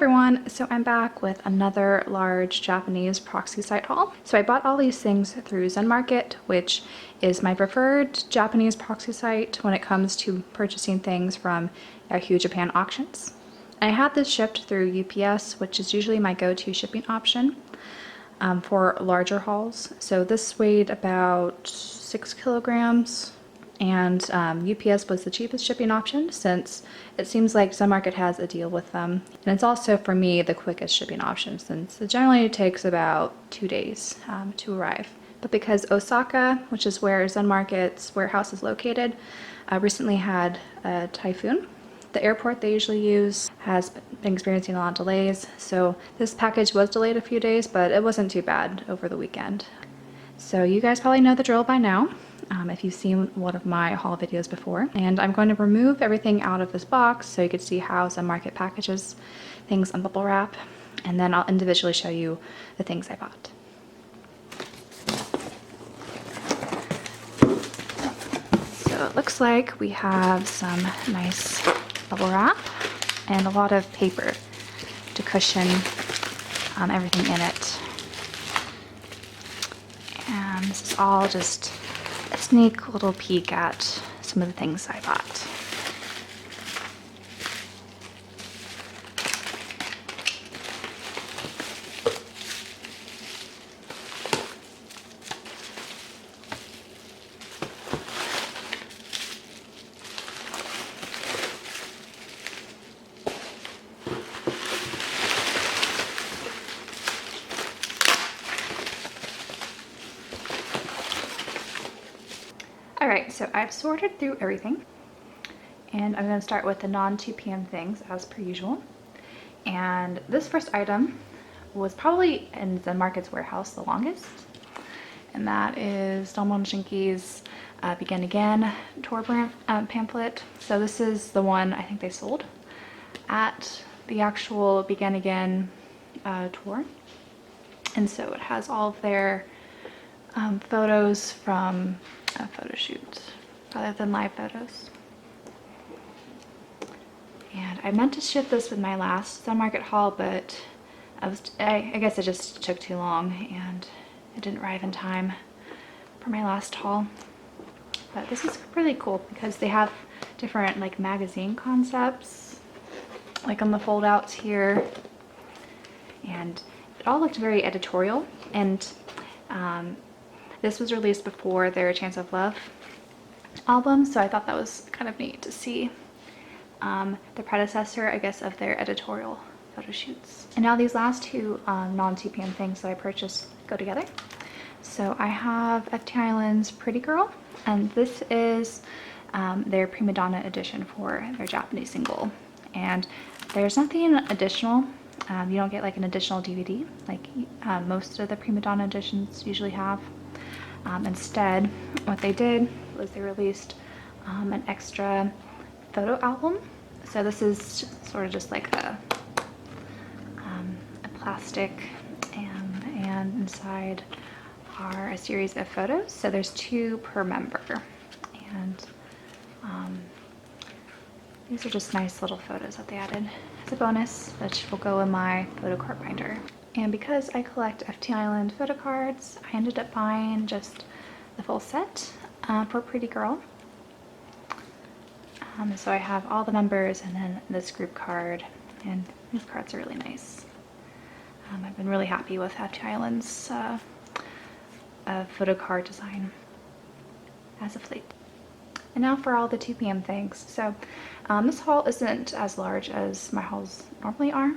everyone, so I'm back with another large Japanese proxy site haul. So I bought all these things through Zenmarket, which is my preferred Japanese proxy site when it comes to purchasing things from Yahoo Japan auctions. I had this shipped through UPS, which is usually my go-to shipping option for larger hauls. So this weighed about 6 kilograms. And UPS was the cheapest shipping option since it seems like Zenmarket has a deal with them. And it's also, for me, the quickest shipping option since it generally takes about 2 days to arrive. But because Osaka, which is where Zenmarket's warehouse is located, recently had a typhoon, the airport they usually use has been experiencing a lot of delays. So this package was delayed a few days, but it wasn't too bad over the weekend. So you guys probably know the drill by now. If you've seen one of my haul videos before. And I'm going to remove everything out of this box so you can see how Zenmarket packages things on bubble wrap, and then I'll individually show you the things I bought. So it looks like we have some nice bubble wrap and a lot of paper to cushion everything in it. And this is all just a sneak little peek at some of the things I bought. Alright, so I've sorted through everything, and I'm going to start with the non-2 p.m. things as per usual. And this first item was probably in Zenmarket's warehouse the longest, and that is Dalmon Shinki's Begin Again tour pamphlet. So this is the one I think they sold at the actual Begin Again tour. And so it has all of their photos from photo shoots rather than live photos. And I meant to ship this with my last Zenmarket haul, but I guess it just took too long and it didn't arrive in time for my last haul. But this is really cool because they have different like magazine concepts like on the fold outs here, and it all looked very editorial. And this was released before their Chance of Love album, so I thought that was kind of neat to see the predecessor, I guess, of their editorial photo shoots. And now these last two non-2 p.m. things that I purchased go together. So I have FT Island's Pretty Girl, and this is their Prima Donna edition for their Japanese single. And there's nothing additional. You don't get like an additional DVD like most of the Prima Donna editions usually have. Instead, what they did was they released an extra photo album. So this is sort of just like a plastic, and inside are a series of photos. So there's 2 per member, and these are just nice little photos that they added as a bonus, which will go in my photo card binder. And because I collect FT Island photo cards, I ended up buying just the full set for Pretty Girl. So I have all the members and then this group card, and these cards are really nice. I've been really happy with FT Island's photo card design as of late. And now for all the 2 p.m. things. So this haul isn't as large as my hauls normally are.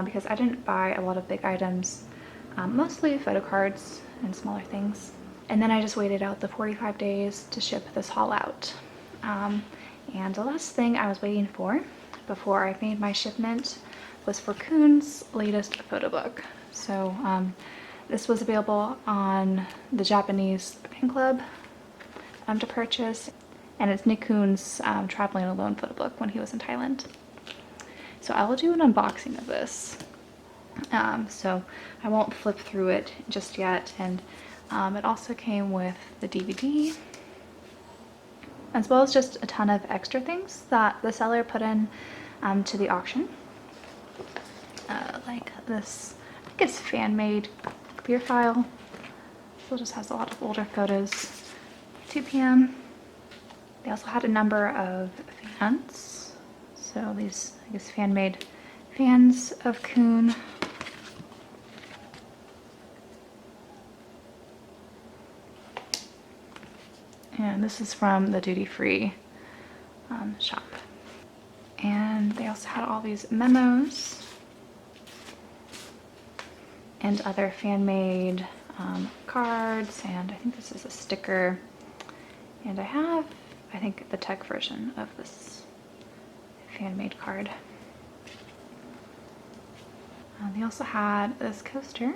Because I didn't buy a lot of big items, mostly photo cards and smaller things. And then I just waited out the 45 days to ship this haul out. And the last thing I was waiting for before I made my shipment was for Kuhn's latest photo book. So this was available on the Japanese fan club to purchase, and it's Nick Kuhn's Traveling Alone photo book when he was in Thailand. So I will do an unboxing of this. So I won't flip through it just yet. And it also came with the DVD, as well as just a ton of extra things that the seller put in to the auction. this, I think it's fan-made clear file. So it just has a lot of older photos. 2 p.m. They also had a number of fans. So these, I guess, fan-made fans of Kun. And this is from the duty-free shop. And they also had all these memos and other fan-made cards, and I think this is a sticker. And I have, I think, the tech version of this fan-made card. They also had this coaster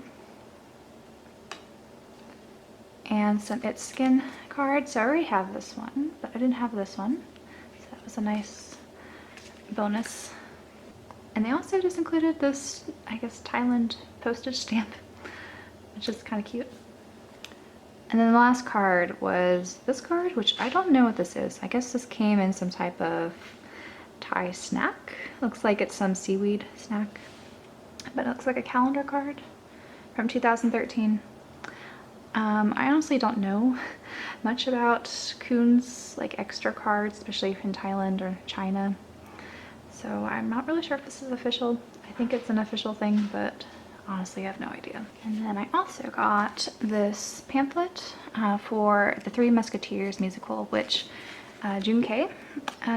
and some It's Skin cards. So I already have this one, but I didn't have this one. So that was a nice bonus. And they also just included this, I guess, Thailand postage stamp, which is kind of cute. And then the last card was this card, which I don't know what this is. I guess this came in some type of Thai snack. Looks like it's some seaweed snack, but it looks like a calendar card from 2013. I honestly don't know much about Kun's like extra cards, especially in Thailand or China. So I'm not really sure if this is official. I think it's an official thing, but honestly, I have no idea. And then I also got this pamphlet for the Three Musketeers musical, which Jun-K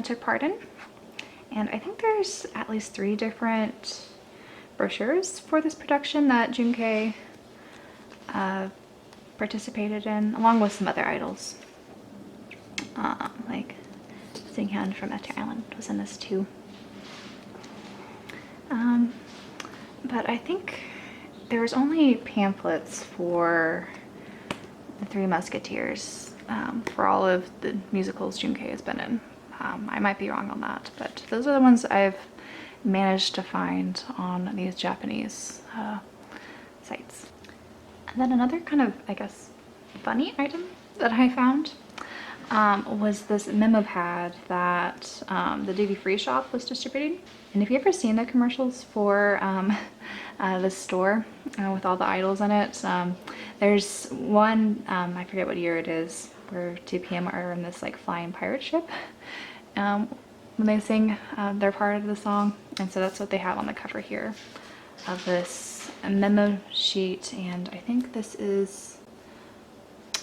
took part in. And I think there's at least 3 different brochures for this production that Jun-K participated in, along with some other idols. Like Singhyun from Ete Island was in this too. But I think there was only pamphlets for the Three Musketeers for all of the musicals Jun-K has been in. I might be wrong on that, but those are the ones I've managed to find on these Japanese sites. And then another kind of, I guess, funny item that I found was this memo pad that the duty-free shop was distributing. And if you've ever seen the commercials for this store with all the idols in it, there's one, I forget what year it is, where 2 p.m. are in this like flying pirate ship when they sing their part of the song. And so that's what they have on the cover here of this memo sheet. And I think this is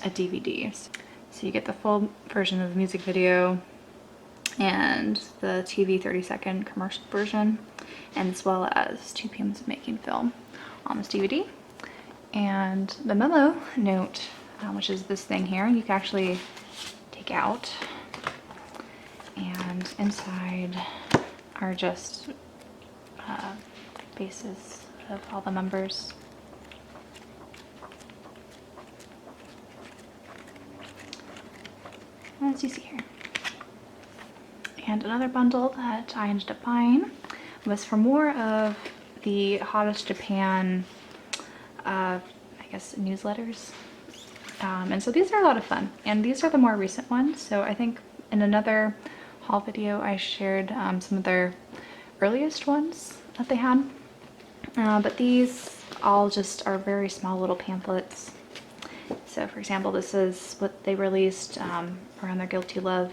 a DVD. So you get the full version of the music video and the TV 30-second commercial version, and as well as 2 p.m.'s making film on this DVD. And the memo note, which is this thing here, you can actually take out, and inside are just faces of all the members. As you see here. And another bundle that I ended up buying was for more of the Hottest Japan, I guess, newsletters. And so these are a lot of fun, and these are the more recent ones. So I think in another haul video I shared some of their earliest ones that they had. But these all just are very small little pamphlets. So for example, this is what they released around their Guilty Love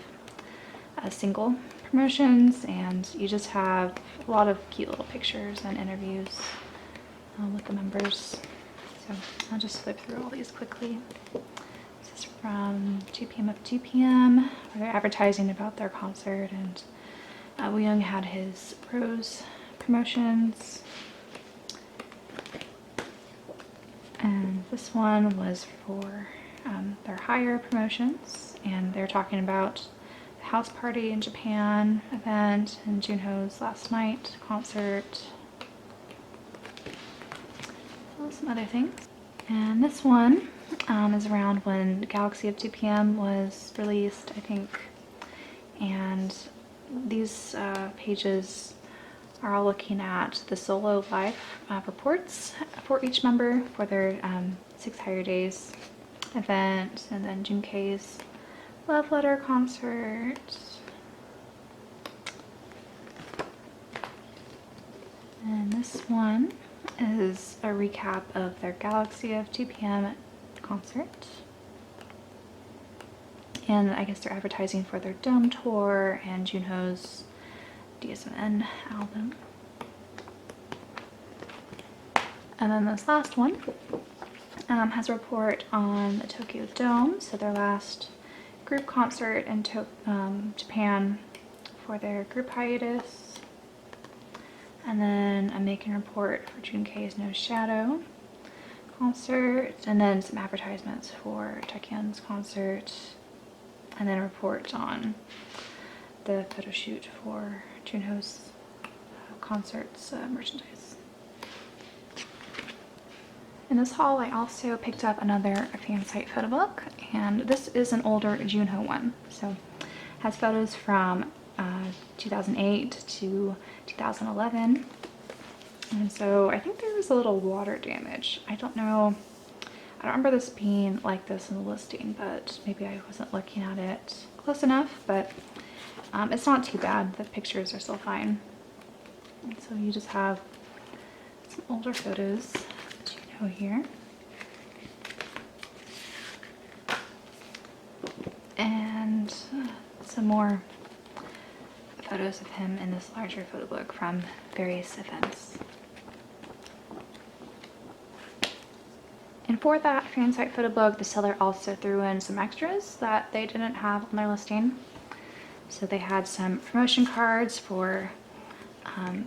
single promotions, and you just have a lot of cute little pictures and interviews with the members. So I'll just flip through all these quickly. This is from 2 p.m. up 2 p.m. where they're advertising about their concert, and Woo-young had his Rose promotions. And this one was for their Higher promotions, and they're talking about the house party in Japan event and Junho's last night concert. Some other things. And this one is around when Galaxy of 2 p.m. was released, I think. And these pages are all looking at the solo live reports for each member for their 6 Higher Days event, and then Jun-K's Love Letter concert. And this one is a recap of their Galaxy of 2 p.m. concert. And I guess they're advertising for their Dome tour and Junho's DSMN album. And then this last one has a report on the Tokyo Dome, so their last group concert in Japan for their group hiatus. And then I'm making a report for Junkei's No Shadow concert, and then some advertisements for Taekhyun's concert, and then a report on the photo shoot for Junho's concert's merchandise. In this haul, I also picked up another fan site photo book, and this is an older Junho one. So it has photos from 2008 to 2011. And so I think there was a little water damage. I don't remember this being like this in the listing, but maybe I wasn't looking at it close enough, but it's not too bad. The pictures are still fine. And so you just have some older photos that you know here. And some more photos of him in this larger photo book from various events. And for that fan site photo book, the seller also threw in some extras that they didn't have on their listing. So they had some promotion cards for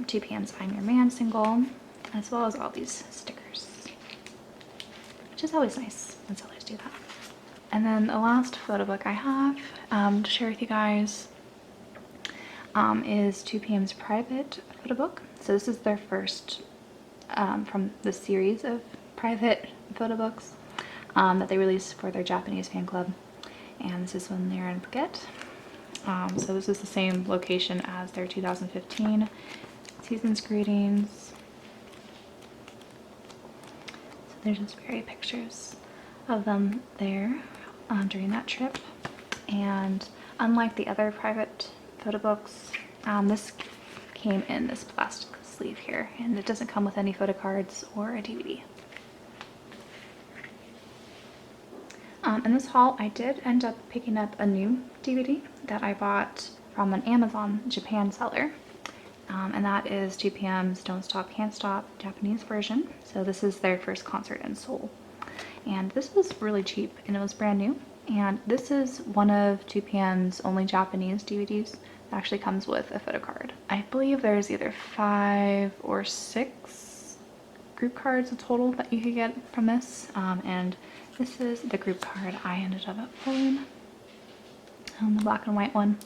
2 p.m.'s I'm Your Man single, as well as all these stickers, which is always nice when sellers do that. And then the last photo book I have to share with you guys is 2 p.m.'s private photo book. So this is their first from the series of private photo books that they released for their Japanese fan club. And this is when they're in Phuket. So this is the same location as their 2015 season's greetings. So there's just very pictures of them there during that trip. And unlike the other private photo books, this came in this plastic sleeve here, and it doesn't come with any photo cards or a DVD. In this haul, I did end up picking up a new DVD that I bought from an Amazon Japan seller, and that is 2 p.m.'s Don't Stop Can't Stop Japanese version. So this is their first concert in Seoul, and this was really cheap and it was brand new. And this is one of 2 p.m.'s only Japanese DVDs that actually comes with a photo card. I believe there's either 5 or 6 group cards in total that you could get from this, and this is the group card I ended up pulling, the black and white one.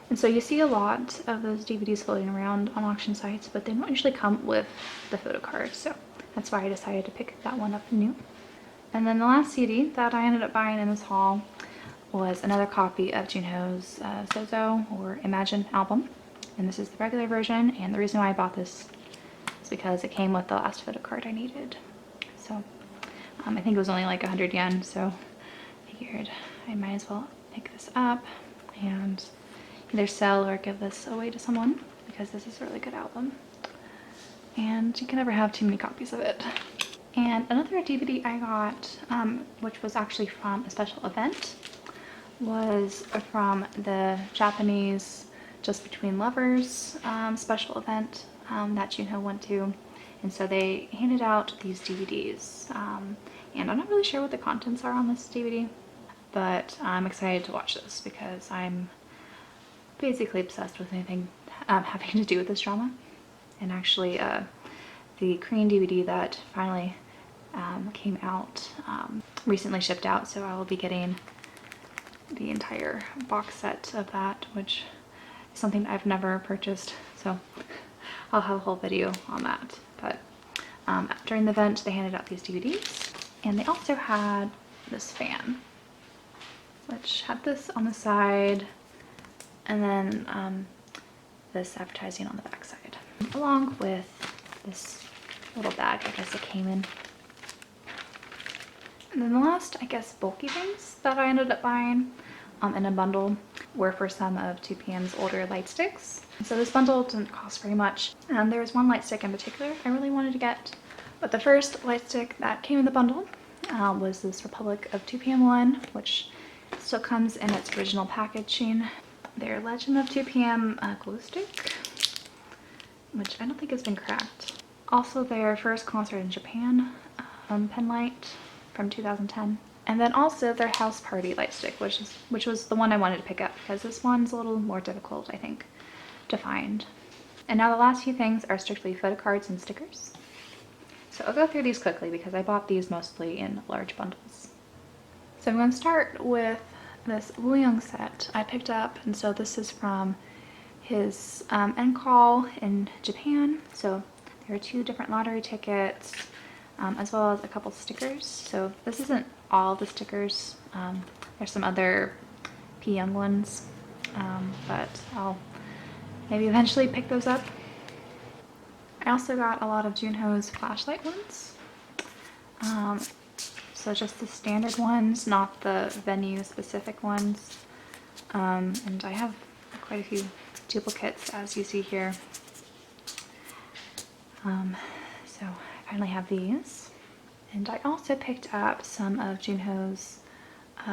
And so you see a lot of those DVDs floating around on auction sites, but they don't usually come with the photo card, so that's why I decided to pick that one up new. And then the last CD that I ended up buying in this haul was another copy of Junho's Sozo or Imagine album, and this is the regular version. And the reason why I bought this is because it came with the last photo card I needed. So I think it was only like 100 yen, so I figured I might as well pick this up and either sell or give this away to someone, because this is a really good album and you can never have too many copies of it. And another DVD I got, which was actually from a special event, was from the Japanese Just Between Lovers special event that Junho went to. And so they handed out these DVDs, and I'm not really sure what the contents are on this DVD, but I'm excited to watch this because I'm basically obsessed with anything having to do with this drama. And actually the Korean DVD that finally came out recently shipped out, so I will be getting the entire box set of that, which is something I've never purchased, so I'll have a whole video on that. But during the event they handed out these DVDs, and they also had this fan, which had this on the side and then this advertising on the back side, along with this little bag I guess it came in. And then the last, I guess, bulky things that I ended up buying in a bundle were for some of 2 p.m.'s older light sticks. So this bundle didn't cost very much. And there was one light stick in particular I really wanted to get. But the first light stick that came in the bundle was this Republic of 2PM one, which still comes in its original packaging. Their Legend of 2PM glue stick, which I don't think has been cracked. Also their first concert in Japan pen light from 2010. And then also their House Party light stick, which was the one I wanted to pick up because this one's a little more difficult, I think, to find. And now the last few things are strictly photo cards and stickers. So I'll go through these quickly because I bought these mostly in large bundles. So I'm going to start with this Wooyoung set I picked up, and so this is from his end call in Japan. So there are 2 different lottery tickets, as well as a couple stickers. So this isn't all the stickers. There's some other P Young ones, but I'll maybe eventually pick those up. I also got a lot of Junho's flashlight ones. So just the standard ones, not the venue specific ones. And I have quite a few duplicates, as you see here. So I finally have these. And I also picked up some of Junho's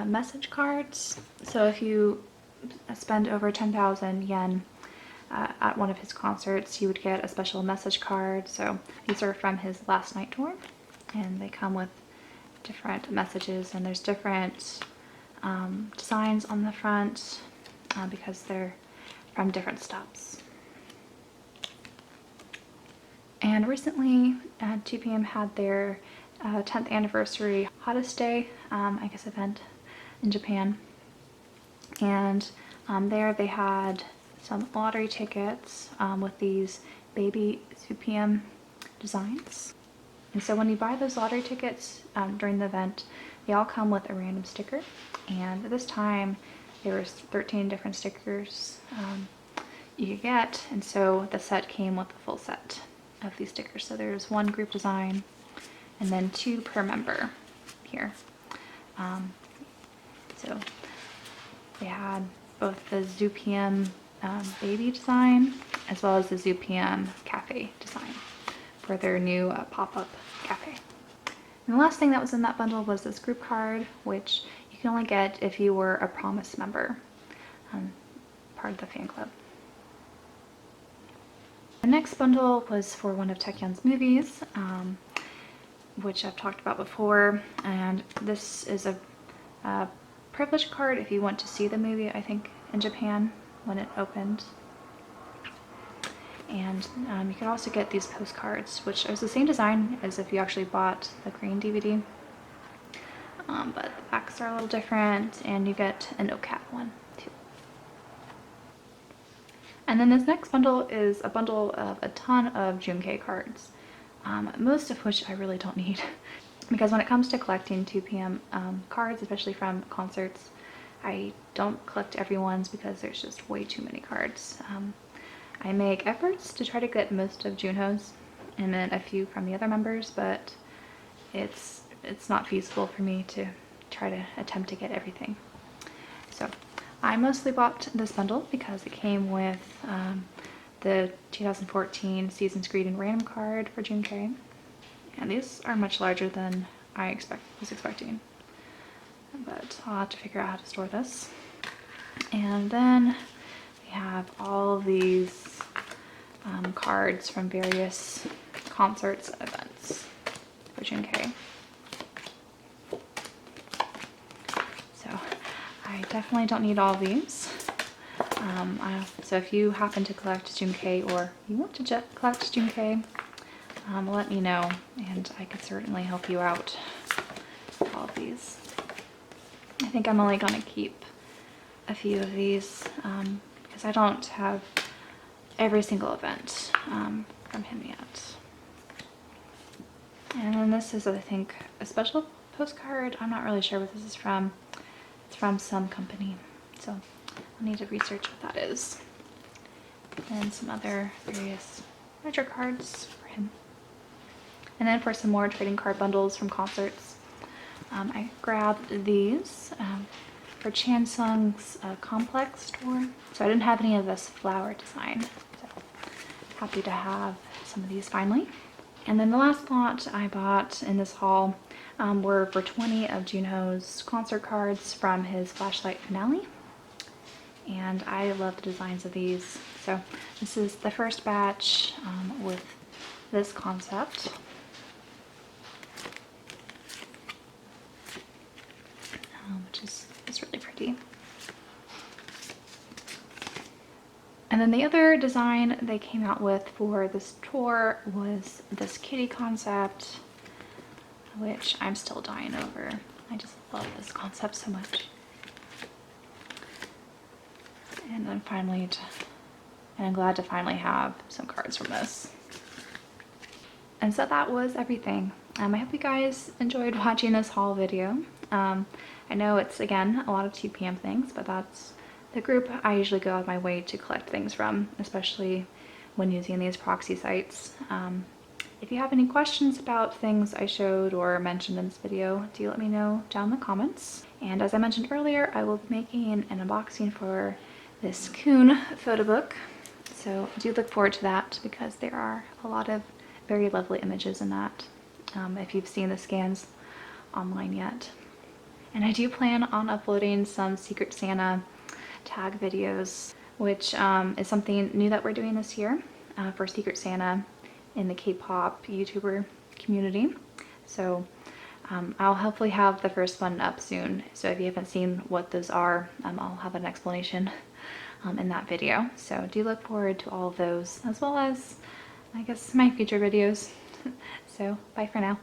message cards. So if you spend over 10,000 yen at one of his concerts, you would get a special message card. So these are from his last night tour, and they come with different messages, and there's different designs on the front because they're from different stops. And recently 2PM had their 10th anniversary Hottest Day, I guess, event in Japan. And there they had some lottery tickets with these baby 2PM designs. And so when you buy those lottery tickets during the event, they all come with a random sticker. And this time there was 13 different stickers you could get. And so the set came with a full set of these stickers. So there's 1 group design and then 2 per member here. So they had both the ZooPM baby design as well as the ZooPM cafe design for their new pop-up cafe. And the last thing that was in that bundle was this group card, which you can only get if you were a Promise member, part of the fan club. The next bundle was for one of Taecyeon's movies, which I've talked about before, and this is a privilege card if you want to see the movie, I think, in Japan when it opened. And you could also get these postcards, which is the same design as if you actually bought the green DVD, but the backs are a little different, and you get an OCAT one too. And then this next bundle is a bundle of a ton of Junkei cards, most of which I really don't need. Because when it comes to collecting 2PM cards, especially from concerts, I don't collect everyone's because there's just way too many cards. I make efforts to try to get most of Junho's and then a few from the other members, but it's not feasible for me to try to attempt to get everything. So I mostly bought this bundle because it came with the 2014 Season's Greeting random card for Junkei. And these are much larger than I was expecting, but I'll have to figure out how to store this. And then we have all of these cards from various concerts and events for Junkei. So I definitely don't need all of these. So if you happen to collect Junkei or you want to collect Junkei, let me know and I could certainly help you out with all of these. I think I'm only going to keep a few of these because I don't have every single event from him yet. And then this is, I think, a special postcard. I'm not really sure what this is from. It's from some company, so I'll need to research what that is. And some other various ledger cards for him. And then for some more trading card bundles from concerts, I grabbed these. for Chansung's complex store. So I didn't have any of this flower design. So happy to have some of these finally. And then the last lot I bought in this haul were for 20 of Junho's concert cards from his Flashlight finale. And I love the designs of these. So this is the first batch with this concept. Which is really pretty. And then the other design they came out with for this tour was this kitty concept, which I'm still dying over. I just love this concept so much. And I'm glad to finally have some cards from this. And so that was everything. I hope you guys enjoyed watching this haul video. I know it's, again, a lot of 2 p.m. things, but that's the group I usually go out of my way to collect things from, especially when using these proxy sites. If you have any questions about things I showed or mentioned in this video, do let me know down in the comments. And as I mentioned earlier, I will be making an unboxing for this Coon photo book. So do look forward to that because there are a lot of very lovely images in that, if you've seen the scans online yet. And I do plan on uploading some Secret Santa tag videos, which is something new that we're doing this year for Secret Santa in the K-pop YouTuber community. So I'll hopefully have the first one up soon. So if you haven't seen what those are, I'll have an explanation in that video. So do look forward to all of those, as well as, I guess, my future videos. So bye for now.